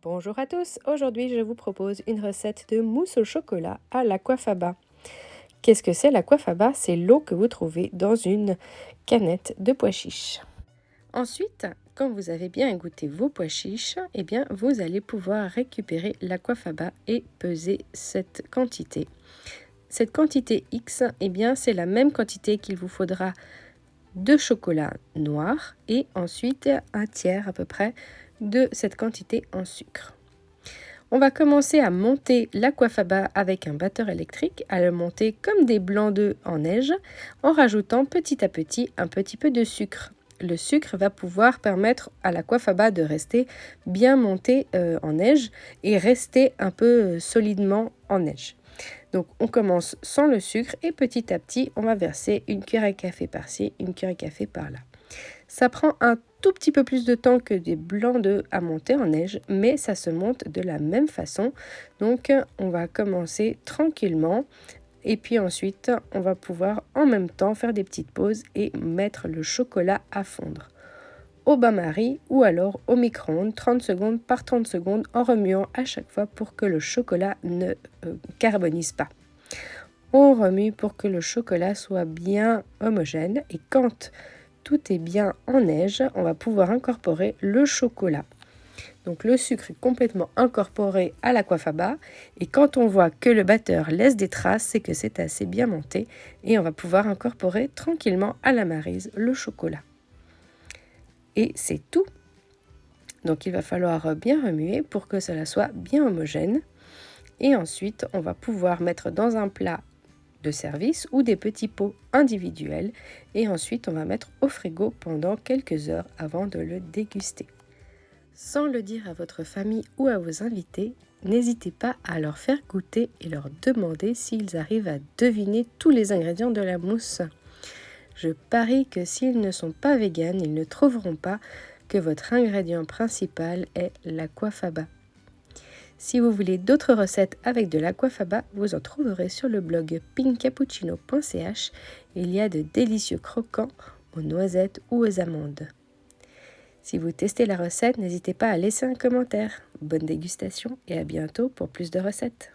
Bonjour à tous, aujourd'hui je vous propose une recette de mousse au chocolat à l'aquafaba. Qu'est-ce que c'est l'aquafaba? C'est l'eau que vous trouvez dans une canette de pois chiches. Ensuite, quand vous avez bien goûté vos pois chiches, eh bien vous allez pouvoir récupérer l'aquafaba et peser cette quantité. Cette quantité X, eh bien c'est la même quantité qu'il vous faudra de chocolat noir et ensuite un tiers à peu près de cette quantité en sucre. On va commencer à monter l'aquafaba avec un batteur électrique, à le monter comme des blancs d'œufs en neige, en rajoutant petit à petit un petit peu de sucre. Le sucre va pouvoir permettre à l'aquafaba de rester bien monté en neige et rester un peu solidement en neige. Donc on commence sans le sucre et petit à petit on va verser une cuillère à café par-ci, une cuillère à café par-là. Ça prend un tout petit peu plus de temps que des blancs d'œufs à monter en neige, mais ça se monte de la même façon. Donc on va commencer tranquillement et puis ensuite on va pouvoir en même temps faire des petites pauses et mettre le chocolat à fondre au bain-marie ou alors au micro-ondes 30 secondes par 30 secondes en remuant à chaque fois pour que le chocolat ne carbonise pas. On remue pour que le chocolat soit bien homogène et quand tout est bien en neige, on va pouvoir incorporer le chocolat. Donc le sucre est complètement incorporé à l'aquafaba et quand on voit que le batteur laisse des traces, c'est que c'est assez bien monté et on va pouvoir incorporer tranquillement à la maryse le chocolat. Et c'est tout. Donc il va falloir bien remuer pour que cela soit bien homogène. Et ensuite, on va pouvoir mettre dans un plat de service ou des petits pots individuels. Et ensuite, on va mettre au frigo pendant quelques heures avant de le déguster. Sans le dire à votre famille ou à vos invités, n'hésitez pas à leur faire goûter et leur demander s'ils arrivent à deviner tous les ingrédients de la mousse. Je parie que s'ils ne sont pas véganes, ils ne trouveront pas que votre ingrédient principal est l'aquafaba. Si vous voulez d'autres recettes avec de l'aquafaba, vous en trouverez sur le blog pinkcappuccino.ch. Il y a de délicieux croquants aux noisettes ou aux amandes. Si vous testez la recette, n'hésitez pas à laisser un commentaire. Bonne dégustation et à bientôt pour plus de recettes.